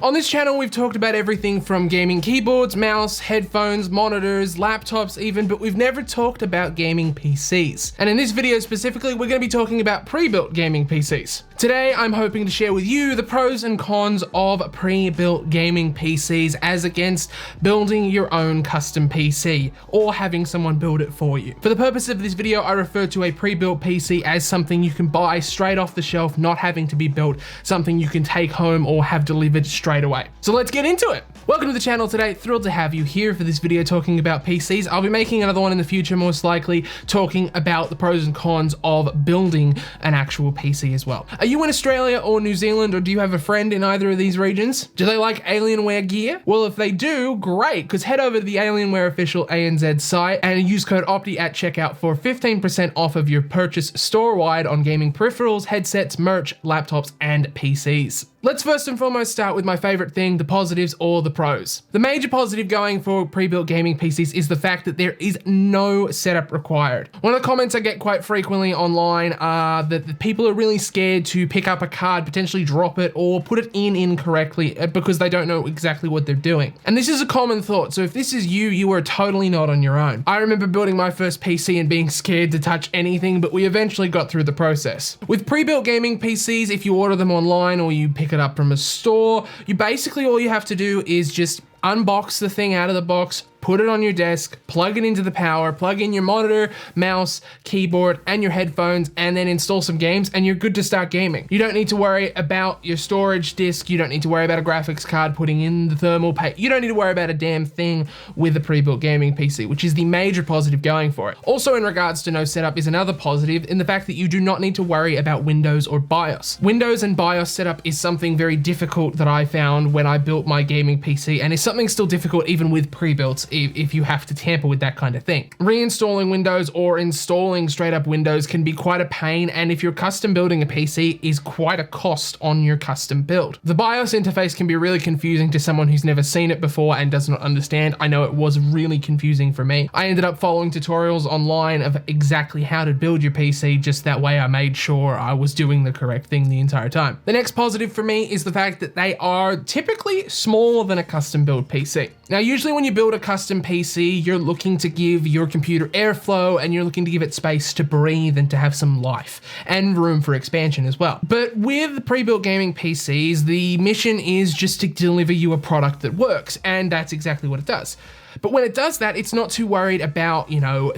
On this channel, we've talked about everything from gaming keyboards, mouse, headphones, monitors, laptops even, but we've never talked about gaming PCs. And in this video specifically, we're gonna be talking about pre-built gaming PCs. Today, I'm hoping to share with you the pros and cons of pre-built gaming PCs as against building your own custom PC or having someone build it for you. For the purpose of this video, I refer to a pre-built PC as something you can buy straight off the shelf, not having to be built, something you can take home or have delivered straight away. So let's get into it. Welcome to the channel today. Thrilled to have you here for this video talking about PCs. I'll be making another one in the future, most likely, talking about the pros and cons of building an actual PC as well. Are you in Australia or New Zealand, or do you have a friend in either of these regions? Do they like Alienware gear? Well, if they do, great, because head over to the Alienware official ANZ site and use code OPTI at checkout for 15% off of your purchase store-wide on gaming peripherals, headsets, merch, laptops, and PCs. Let's first and foremost start with my favorite thing, the positives or the pros. The major positive going for pre-built gaming PCs is the fact that there is no setup required. One of the comments I get quite frequently online are that people are really scared to pick up a card, potentially drop it, or put it in incorrectly because they don't know exactly what they're doing. And this is a common thought, so if this is you, you are totally not on your own. I remember building my first PC and being scared to touch anything, but we eventually got through the process. With pre-built gaming PCs, if you order them online or you pick it up from a store, you basically all you have to do is just unbox the thing out of the box, put it on your desk, plug it into the power, plug in your monitor, mouse, keyboard, and your headphones, and then install some games, and you're good to start gaming. You don't need to worry about your storage disk. You don't need to worry about a graphics card putting in the thermal paste. You don't need to worry about a damn thing with a pre-built gaming PC, which is the major positive going for it. Also, in regards to no setup is another positive in the fact that you do not need to worry about Windows or BIOS. Windows and BIOS setup is something very difficult that I found when I built my gaming PC, and it's something still difficult even with pre-builts if you have to tamper with that kind of thing. Reinstalling Windows or installing straight up Windows can be quite a pain, and if you're custom building a PC, is quite a cost on your custom build. The BIOS interface can be really confusing to someone who's never seen it before and does not understand. I know it was really confusing for me. I ended up following tutorials online of exactly how to build your PC, just that way I made sure I was doing the correct thing the entire time. The next positive for me is the fact that they are typically smaller than a custom build PC. Now, usually when you build a custom PC, you're looking to give your computer airflow and you're looking to give it space to breathe and to have some life and room for expansion as well. But with pre-built gaming PCs, the mission is just to deliver you a product that works, and that's exactly what it does. But when it does that, it's not too worried about,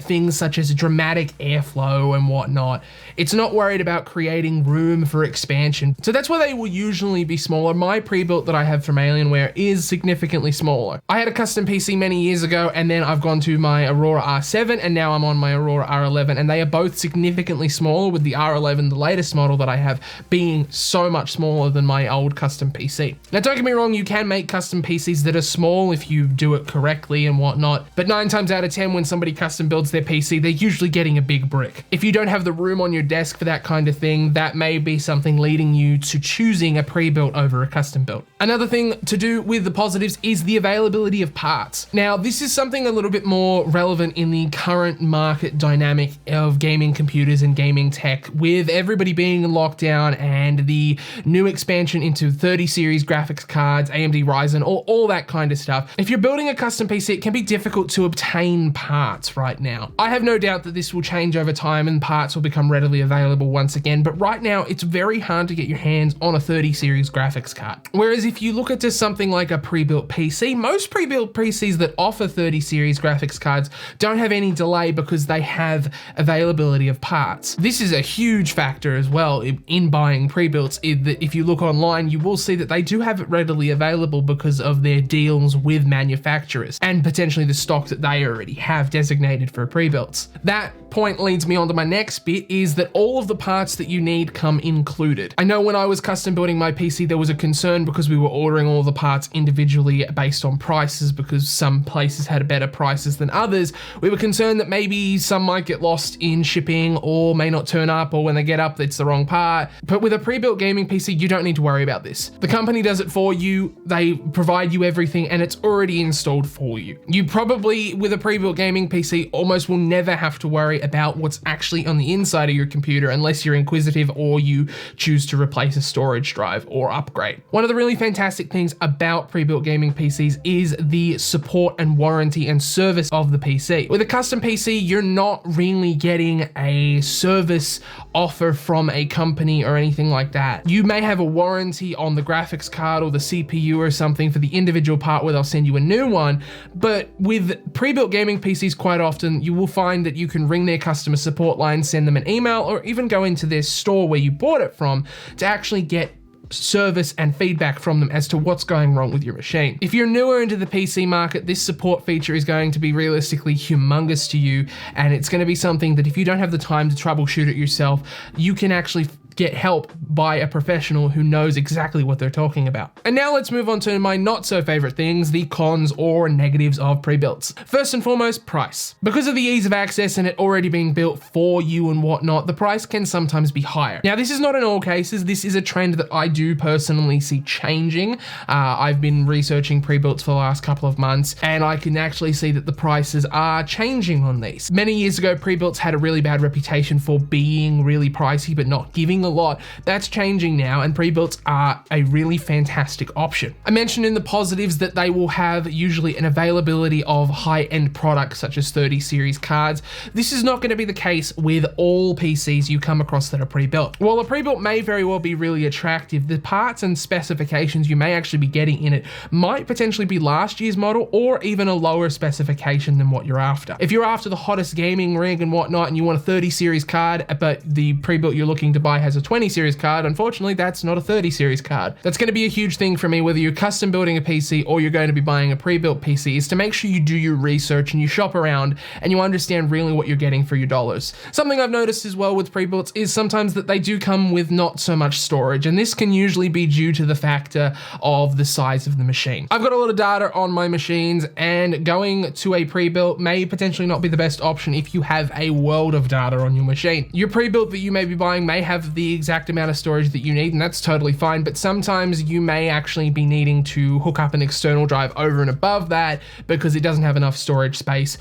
things such as dramatic airflow and whatnot. It's not worried about creating room for expansion. So that's why they will usually be smaller. My pre-built that I have from Alienware is significantly smaller. I had a custom PC many years ago, and then I've gone to my Aurora R7, and now I'm on my Aurora R11, and they are both significantly smaller, with the R11, the latest model that I have, being so much smaller than my old custom PC. Now, don't get me wrong, you can make custom PCs that are small if you do it correctly and whatnot, but 9 times out of 10 when somebody custom builds their PC, they're usually getting a big brick. If you don't have the room on your desk for that kind of thing, that may be something leading you to choosing a pre-built over a custom built. Another thing to do with the positives is the availability of parts. Now, this is something a little bit more relevant in the current market dynamic of gaming computers and gaming tech, with everybody being in lockdown and the new expansion into 30 series graphics cards, AMD Ryzen, all that kind of stuff. If you're building a custom PC, it can be difficult to obtain parts right now. I have no doubt that this will change over time and parts will become readily available once again, but right now it's very hard to get your hands on a 30 series graphics card. Whereas if you look at just something like a pre-built PC, most pre-built PCs that offer 30 series graphics cards don't have any delay because they have availability of parts. This is a huge factor as well in buying pre-builts. If you look online, you will see that they do have it readily available because of their deals with manufacturers and potentially the stock that they already have designated for pre-builts. That point leads me on to my next bit, is that all of the parts that you need come included. I know when I was custom building my PC, there was a concern because we were ordering all the parts individually based on prices, because some places had better prices than others. We were concerned that maybe some might get lost in shipping or may not turn up, or when they get up, it's the wrong part. But with a pre-built gaming PC, you don't need to worry about this. The company does it for you, they provide you everything, and it's already installed for you. you. You probably, with a pre-built gaming PC, almost will never have to worry about what's actually on the inside of your computer unless you're inquisitive or you choose to replace a storage drive or upgrade. One of the really fantastic things about pre-built gaming PCs is the support and warranty and service of the PC. With a custom PC, you're not really getting a service offer from a company or anything like that. You may have a warranty on the graphics card or the CPU or something for the individual part where they'll send you a new one, but with pre-built gaming PCs, quite often you will find that you can ring their customer support line, send them an email, or even go into their store where you bought it from to actually get service and feedback from them as to what's going wrong with your machine. If you're newer into the PC market, this support feature is going to be realistically humongous to you, and it's going to be something that if you don't have the time to troubleshoot it yourself, you can actually get help by a professional who knows exactly what they're talking about. And now let's move on to my not so favorite things, the cons or negatives of pre-builts. First and foremost, price. Because of the ease of access and it already being built for you and whatnot, the price can sometimes be higher. Now, this is not in all cases. This is a trend that I do personally see changing. I've been researching pre-builts for the last couple of months, and I can actually see that the prices are changing on these. Many years ago, pre-builts had a really bad reputation for being really pricey, but not giving a lot. That's changing now, and pre-builts are a really fantastic option. I mentioned in the positives that they will have usually an availability of high-end products such as 30 series cards. This is not going to be the case with all PCs you come across that are pre-built. While a pre-built may very well be really attractive, the parts and specifications you may actually be getting in it might potentially be last year's model or even a lower specification than what you're after. If you're after the hottest gaming rig and whatnot and you want a 30 series card, but the pre-built you're looking to buy has a 20 series card, unfortunately that's not a 30 series card. That's going to be a huge thing for me, whether you're custom building a PC or you're going to be buying a pre-built PC, is to make sure you do your research and you shop around and you understand really what you're getting for your dollars. Something I've noticed as well with pre-builts is sometimes that they do come with not so much storage, and this can usually be due to the factor of the size of the machine. I've got a lot of data on my machines, and going to a pre-built may potentially not be the best option if you have a world of data on your machine. Your pre-built that you may be buying may have the exact amount of storage that you need, and that's totally fine, but sometimes you may actually be needing to hook up an external drive over and above that because it doesn't have enough storage space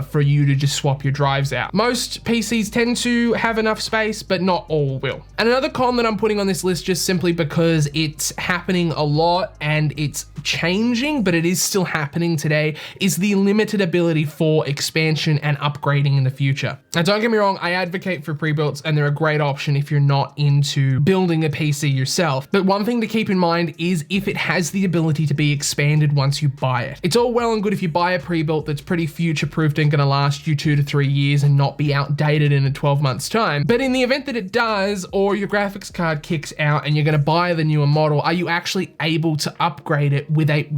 for you to just swap your drives out. Most PCs tend to have enough space, but not all will. And another con that I'm putting on this list, just simply because it's happening a lot and it's changing, but it is still happening today, is the limited ability for expansion and upgrading in the future. Now, don't get me wrong, I advocate for pre-builts and they're a great option if you're not into building a PC yourself. But one thing to keep in mind is if it has the ability to be expanded once you buy it. It's all well and good if you buy a pre-built that's pretty future-proofed and gonna last you 2 to 3 years and not be outdated in a 12 months time. But in the event that it does, or your graphics card kicks out and you're gonna buy the newer model, are you actually able to upgrade it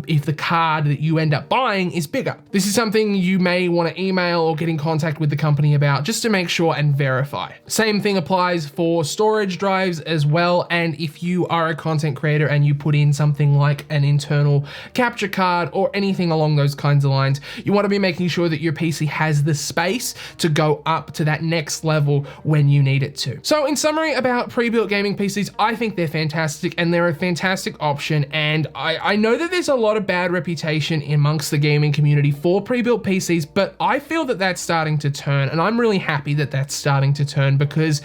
if the card that you end up buying is bigger? This is something you may want to email or get in contact with the company about just to make sure and verify. Same thing applies for storage drives as well, and if you are a content creator and you put in something like an internal capture card or anything along those kinds of lines, you want to be making sure that your PC has the space to go up to that next level when you need it to. So in summary about pre-built gaming PCs, I think they're fantastic and they're a fantastic option, and I know that there's a lot of bad reputation amongst the gaming community for pre-built PCs, but I feel that that's starting to turn, and I'm really happy that that's starting to turn because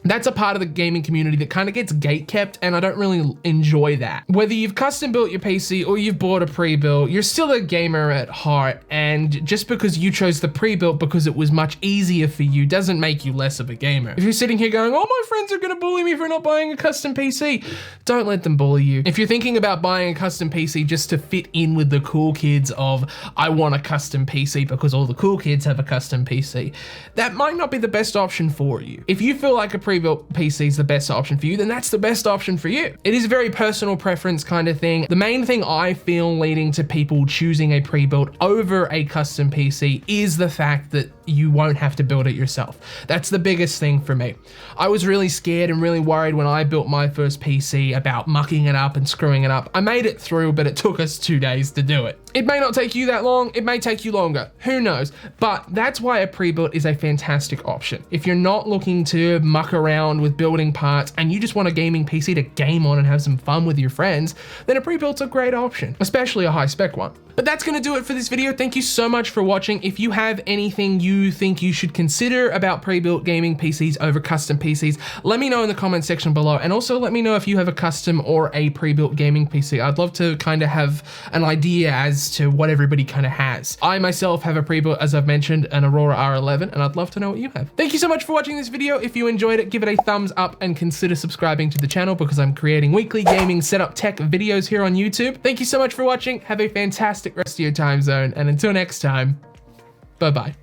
that's a part of the gaming community that kind of gets gatekept, and I don't really enjoy that. Whether you've custom built your PC or you've bought a pre-built, you're still a gamer at heart, and just because you chose the pre-built because it was much easier for you doesn't make you less of a gamer. If you're sitting here going, oh, my friends are gonna bully me for not buying a custom PC, don't let them bully you. If you're thinking about buying a custom PC just to fit in with the cool kids of, I want a custom PC because all the cool kids have a custom PC, that might not be the best option for you. If you feel like a pre-built PC is the best option for you, then that's the best option for you. It is a very personal preference kind of thing. The main thing I feel leading to people choosing a pre-built over a custom PC is the fact that you won't have to build it yourself. That's the biggest thing for me. I was really scared and really worried when I built my first PC about mucking it up and screwing it up. I made it through, but it took us 2 days to do it. It may not take you that long, it may take you longer, who knows? But that's why a pre-built is a fantastic fantastic option. If you're not looking to muck around with building parts and you just want a gaming PC to game on and have some fun with your friends, then a Prebuilt's a great option, especially a high spec one. But that's gonna do it for this video. Thank you so much for watching. If you have anything you think you should consider about pre-built gaming PCs over custom PCs, let me know in the comment section below. And also let me know if you have a custom or a pre-built gaming PC. I'd love to kind of have an idea as to what everybody kind of has. I myself have a pre-built, as I've mentioned, an Aurora R11, and I'd love to know what you have. Thank you so much for watching this video. If you enjoyed it, give it a thumbs up and consider subscribing to the channel because I'm creating weekly gaming setup tech videos here on YouTube. Thank you so much for watching. Have a fantastic rest of your time zone, and until next time, bye-bye.